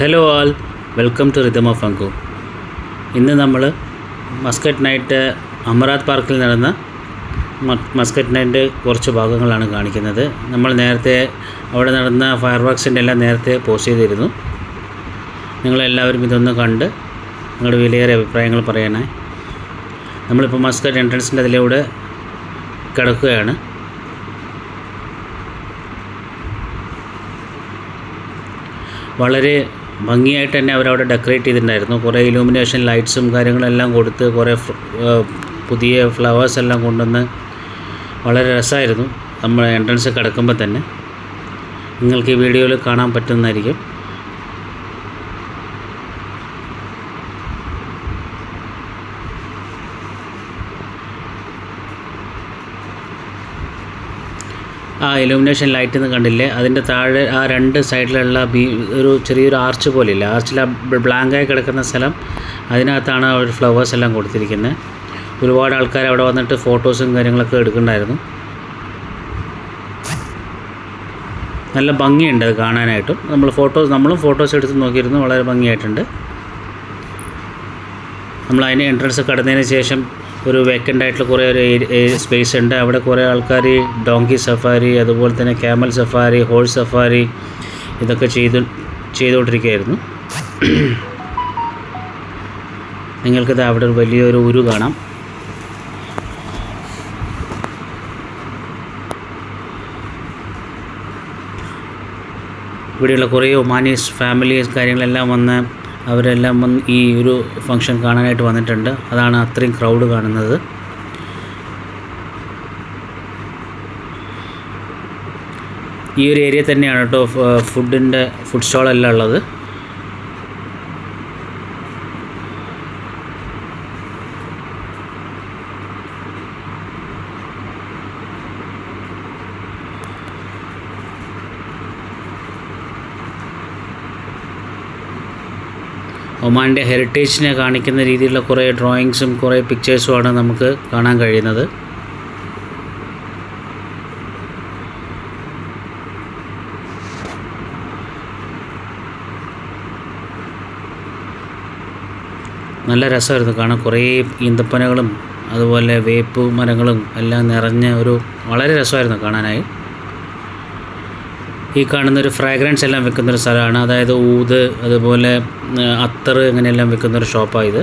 Hello all, welcome to rhythm of Anku. ഇന്ന് നമ്മൾ Muscat night Amerat പാർക്കിൽ നടന്ന മസ്കറ്റ് നൈറ്റിൻ്റെ കുറച്ച് ഭാഗങ്ങളാണ് കാണിക്കുന്നത്. നമ്മൾ നേരത്തെ അവിടെ നടന്ന ഫയർ വർക്സിൻ്റെ എല്ലാം നേരത്തെ പോസ്റ്റ് ചെയ്തിരുന്നു. നിങ്ങളെല്ലാവരും ഇതൊന്ന് കണ്ട് നിങ്ങളുടെ വിലയേറിയ അഭിപ്രായങ്ങൾ പറയാനായി. നമ്മളിപ്പോൾ മസ്കറ്റ് എൻട്രൻസിൻ്റെ അതിലൂടെ കിടക്കുകയാണ്. വളരെ ഭംഗിയായിട്ട് തന്നെ അവരവിടെ ഡെക്കറേറ്റ് ചെയ്തിട്ടുണ്ടായിരുന്നു. കുറേ ഇലൂമിനേഷൻ ലൈറ്റ്സും കാര്യങ്ങളെല്ലാം കൊടുത്ത് കുറേ പുതിയ ഫ്ലവേഴ്സ് എല്ലാം കൊണ്ടുവന്ന് വളരെ രസമായിരുന്നു. നമ്മൾ എൻട്രൻസ് കിടക്കുമ്പോൾ തന്നെ നിങ്ങൾക്ക് ഈ വീഡിയോയിൽ കാണാൻ പറ്റുന്നതായിരിക്കും. ആ ഇലൂമിനേഷൻ ലൈറ്റ് എന്ന് കണ്ടില്ലേ, അതിൻ്റെ താഴെ ആ രണ്ട് സൈഡിലുള്ള ഒരു ചെറിയൊരു ആർച്ച് പോലെയില്ല, ആർച്ചിൽ ബ്ലാങ്കായി കിടക്കുന്ന സ്ഥലം, അതിനകത്താണ് അവർ ഫ്ലവേഴ്സ് എല്ലാം കൊടുത്തിരിക്കുന്നത്. ഒരുപാട് ആൾക്കാർ അവിടെ വന്നിട്ട് ഫോട്ടോസും കാര്യങ്ങളൊക്കെ എടുക്കുന്നുണ്ടായിരുന്നു. നല്ല ഭംഗിയുണ്ട് അത് കാണാനായിട്ടും. നമ്മളും ഫോട്ടോസ് എടുത്ത് നോക്കിയിരുന്നു, വളരെ ഭംഗിയായിട്ടുണ്ട്. നമ്മൾ അതിന് എൻട്രൻസ് കടന്നതിന് ശേഷം ഒരു വേക്കൻ്റ് ആയിട്ടുള്ള കുറേ ഒരു സ്പേസ് ഉണ്ട്. അവിടെ കുറേ ആൾക്കാർ ഡോങ്കി സഫാരി, അതുപോലെ തന്നെ ക്യാമൽ സഫാരി, ഹോഴ്സ് സഫാരി ഇതൊക്കെ ചെയ്തുകൊണ്ടിരിക്കുകയായിരുന്നു. നിങ്ങൾക്കിത് അവിടെ ഒരു വലിയൊരു ഉരു കാണാം. ഇവിടെയുള്ള കുറേ ഒമാനീസ് ഫാമിലീസ് കാര്യങ്ങളെല്ലാം വന്ന് അവരെല്ലാം വന്ന് ഈ ഒരു ഫംഗ്ഷൻ കാണാനായിട്ട് വന്നിട്ടുണ്ട്. അതാണ് അത്രയും ക്രൗഡ് കാണുന്നത്. ഈ ഒരു ഏരിയ തന്നെയാണ് കേട്ടോ ഫുഡ് സ്റ്റോളെല്ലാം ഉള്ളത്. ഒമാൻ്റെ ഹെറിറ്റേജിനെ കാണിക്കുന്ന രീതിയിലുള്ള കുറേ ഡ്രോയിങ്സും കുറേ പിക്ചേഴ്സുമാണ് നമുക്ക് കാണാൻ കഴിയുന്നത്. നല്ല രസമായിരുന്നു കാണാൻ. കുറേ ഈന്തപ്പനകളും അതുപോലെ വേപ്പ് മരങ്ങളും എല്ലാം നിറഞ്ഞ വളരെ രസമായിരുന്നു കാണാനായി. ഈ കാണുന്നൊരു ഫ്രാഗ്രൻസ് എല്ലാം വിൽക്കുന്നൊരു സ്ഥലമാണ്. അതായത് ഊത്, അതുപോലെ അത്തർ, അങ്ങനെയെല്ലാം വിൽക്കുന്നൊരു ഷോപ്പാണ് ഇത്.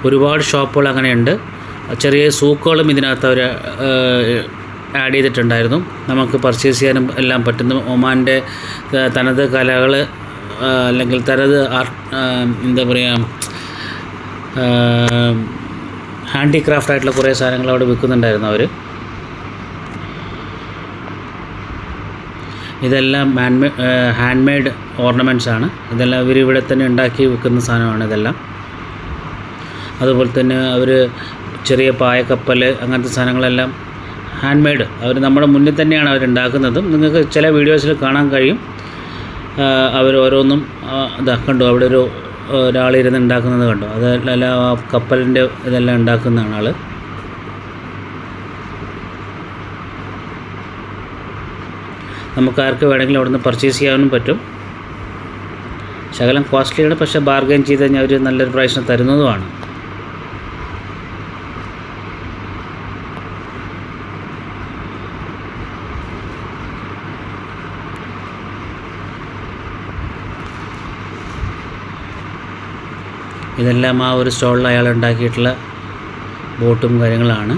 ഒരുപാട് ഷോപ്പുകൾ അങ്ങനെയുണ്ട്. ചെറിയ സൂക്കുകളും ഇതിനകത്ത് അവർ ആഡ് ചെയ്തിട്ടുണ്ടായിരുന്നു. നമുക്ക് പർച്ചേസ് ചെയ്യാനും എല്ലാം പറ്റുന്നു. ഒമാൻ്റെ തനത് കലകൾ അല്ലെങ്കിൽ തനത് എന്താ പറയുക, ഹാൻഡിക്രാഫ്റ്റ് ആയിട്ടുള്ള കുറേ സാധനങ്ങൾ അവിടെ വിൽക്കുന്നുണ്ടായിരുന്നു അവർ. ഇതെല്ലാം ഹാൻഡ് മെയ്ഡ് ഓർണമെൻറ്റ്സ് ആണ്. ഇതെല്ലാം ഇവർ ഇവിടെ തന്നെ ഉണ്ടാക്കി വിൽക്കുന്ന സാധനമാണ് ഇതെല്ലാം. അതുപോലെ തന്നെ അവർ ചെറിയ പായക്കപ്പൽ അങ്ങനത്തെ സാധനങ്ങളെല്ലാം ഹാൻഡ് മെയ്ഡ് അവർ നമ്മുടെ മുന്നിൽ തന്നെയാണ് അവരുണ്ടാക്കുന്നതും. നിങ്ങൾക്ക് ചില വീഡിയോസിൽ കാണാൻ കഴിയും. അവർ ഓരോന്നും കണ്ടു, അവിടെ ഒരാളിരുന്ന് ഉണ്ടാക്കുന്നത് കണ്ടു. അതെല്ലാം ആ കപ്പലിൻ്റെ ഇതെല്ലാം ഉണ്ടാക്കുന്നതാണ് ആൾ. നമുക്കാർക്ക് വേണമെങ്കിലും അവിടെ നിന്ന് പർച്ചേസ് ചെയ്യാനും പറ്റും. ശകലം കോസ്റ്റ്ലിയാണ്, പക്ഷേ ബാർഗൈൻ ചെയ്ത് കഴിഞ്ഞാൽ അവർ നല്ലൊരു പ്രൈസിന് തരുന്നതുമാണ്. ഇതെല്ലാം ആ ഒരു സ്റ്റോളിൽ അയാൾ ഉണ്ടാക്കിയിട്ടുള്ള ബോട്ടും കാര്യങ്ങളാണ്.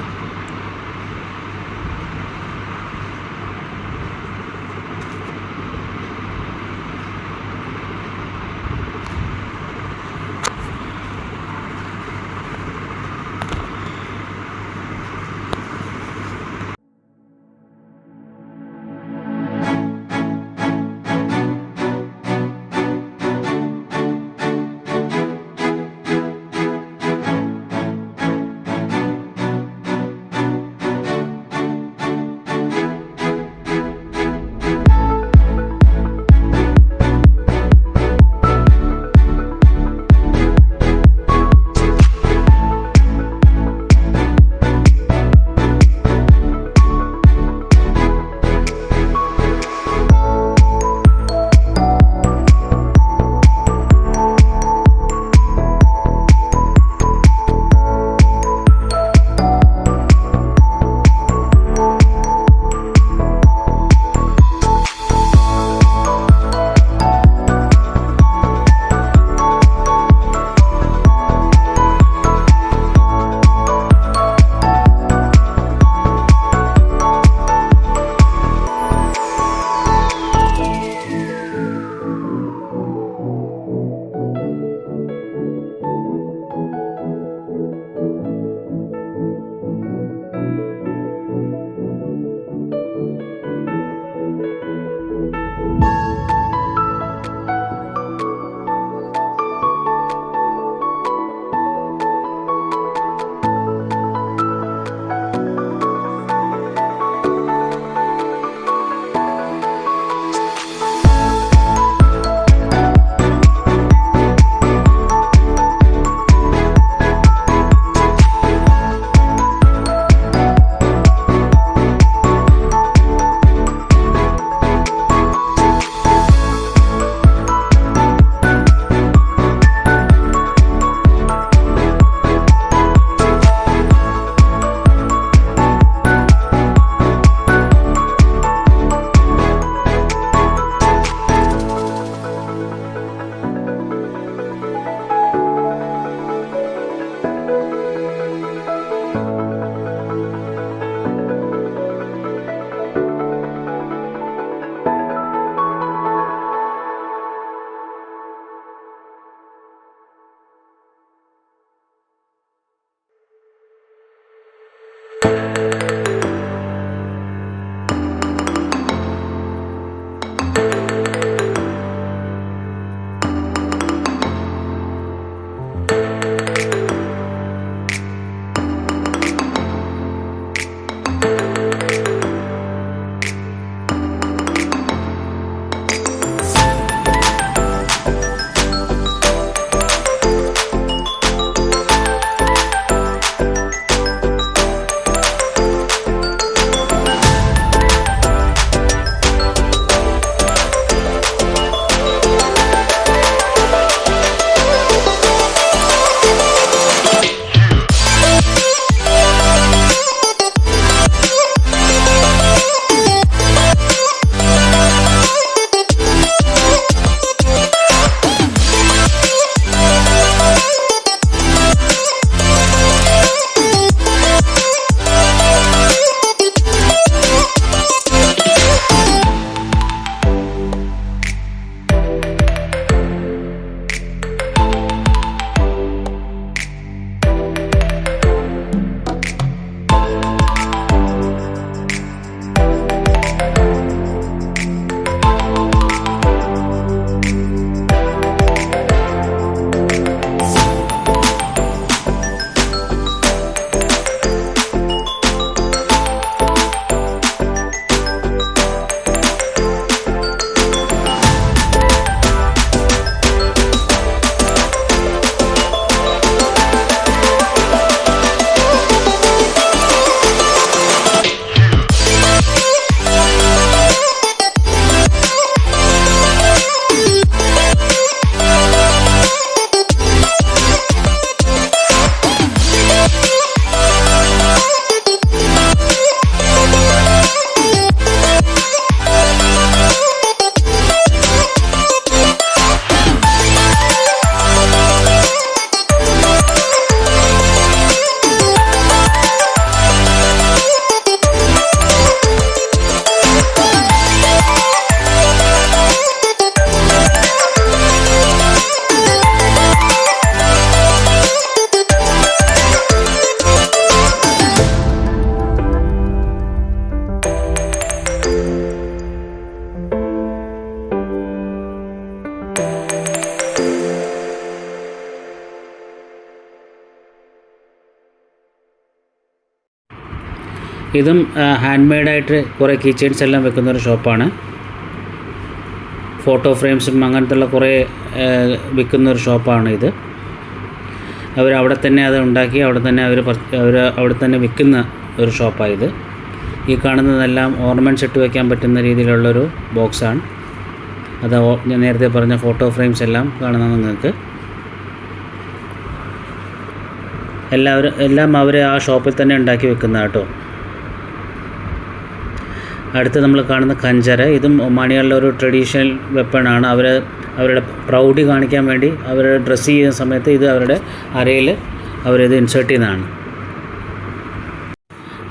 ഇതും ഹാൻഡ് മെയ്ഡായിട്ട് കുറേ കീ ചെയിൻസ് എല്ലാം വെക്കുന്നൊരു ഷോപ്പാണ്. ഫോട്ടോ ഫ്രെയിംസും അങ്ങനത്തുള്ള കുറേ വിൽക്കുന്നൊരു ഷോപ്പാണ് ഇത്. അവിടെ തന്നെ അത് ഉണ്ടാക്കി അവിടെ തന്നെ അവിടെ തന്നെ വിൽക്കുന്ന ഒരു ഷോപ്പാണ് ഇത്. ഈ കാണുന്നതെല്ലാം ഓർണമെൻറ്റ്സ് ഇട്ട് വയ്ക്കാൻ പറ്റുന്ന രീതിയിലുള്ളൊരു ബോക്സാണ്. അത് ഞാൻ നേരത്തെ പറഞ്ഞ ഫോട്ടോ ഫ്രെയിംസ് എല്ലാം കാണുന്നത് നിങ്ങൾക്ക്. എല്ലാം അവർ ആ ഷോപ്പിൽ തന്നെ ഉണ്ടാക്കി വെക്കുന്ന കേട്ടോ. അടുത്ത് നമ്മൾ കാണുന്ന ഖഞ്ചർ, ഇതും ഒമാനികളുടെ ഒരു ട്രഡീഷണൽ വെപ്പണാണ്. അവരുടെ പ്രൗഢി കാണിക്കാൻ വേണ്ടി അവർ ഡ്രസ്സ് ചെയ്യുന്ന സമയത്ത് ഇത് അവരുടെ അരയിൽ അവരിത് ഇൻസേർട്ട് ചെയ്യുന്നതാണ്.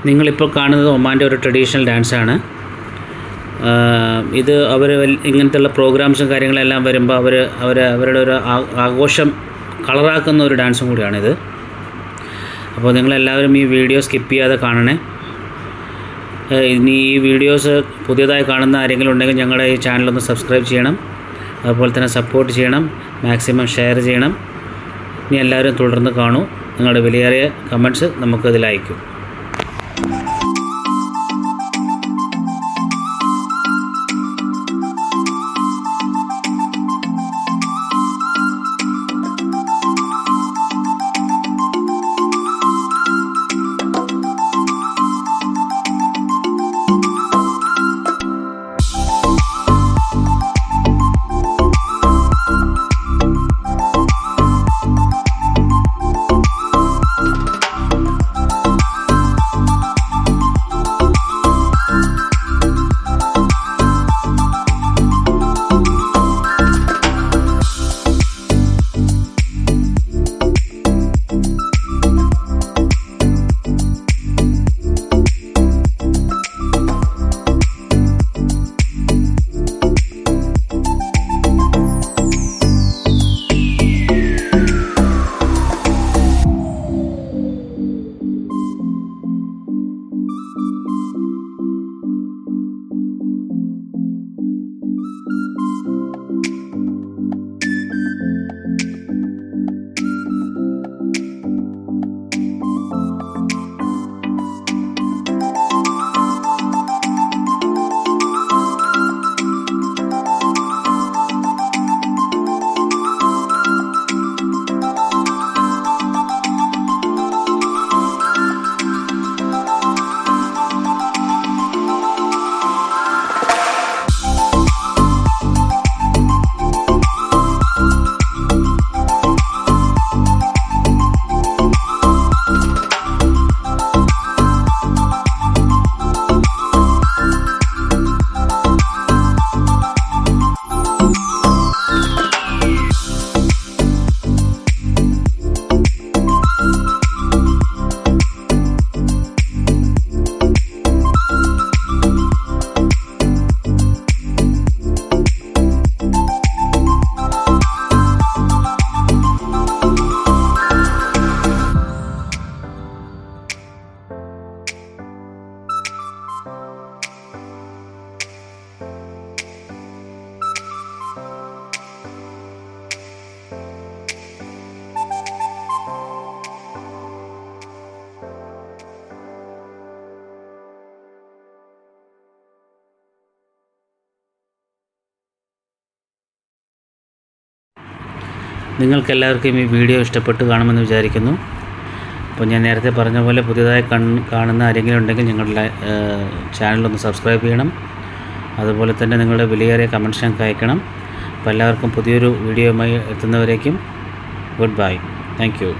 നിങ്ങളിപ്പോൾ കാണുന്നത് ഒമാൻ്റെ ഒരു ട്രഡീഷണൽ ഡാൻസാണ്. ഇത് ഇങ്ങനത്തെയുള്ള പ്രോഗ്രാംസും കാര്യങ്ങളെല്ലാം വരുമ്പോൾ അവരുടെ ഒരു ആഘോഷം കളറാക്കുന്ന ഒരു ഡാൻസും കൂടിയാണിത്. അപ്പോൾ നിങ്ങളെല്ലാവരും ഈ വീഡിയോ സ്കിപ്പ് ചെയ്യാതെ കാണണേ. ഇനി ഈ വീഡിയോസ് പുതിയതായി കാണുന്ന ആരെങ്കിലും ഉണ്ടെങ്കിൽ ഞങ്ങളുടെ ഈ ചാനലൊന്ന് സബ്സ്ക്രൈബ് ചെയ്യണം. അതുപോലെ തന്നെ സപ്പോർട്ട് ചെയ്യണം, മാക്സിമം ഷെയർ ചെയ്യണം. ഇനി എല്ലാവരും തുടർന്ന് കാണൂ. നിങ്ങളുടെ വിലയേറിയ കമൻറ്റ്സ് നമുക്കതിൽ അയക്കും. നിങ്ങൾക്കെല്ലാവർക്കും ഈ വീഡിയോ ഇഷ്ടപ്പെട്ട് കാണുമെന്ന് വിചാരിക്കുന്നു. അപ്പോൾ ഞാൻ നേരത്തെ പറഞ്ഞ പോലെ പുതിയതായി കാണുന്ന ആരെങ്കിലും ഉണ്ടെങ്കിൽ ഞങ്ങളുടെ ചാനലൊന്ന് സബ്സ്ക്രൈബ് ചെയ്യണം. അതുപോലെ തന്നെ നിങ്ങളുടെ വിലയേറിയ കമൻറ്റ്സ് ഞങ്ങൾക്ക് അയക്കണം. അപ്പോൾ എല്ലാവർക്കും പുതിയൊരു വീഡിയോയുമായി എത്തുന്നവരേക്കും ഗുഡ് ബൈ. Thank you.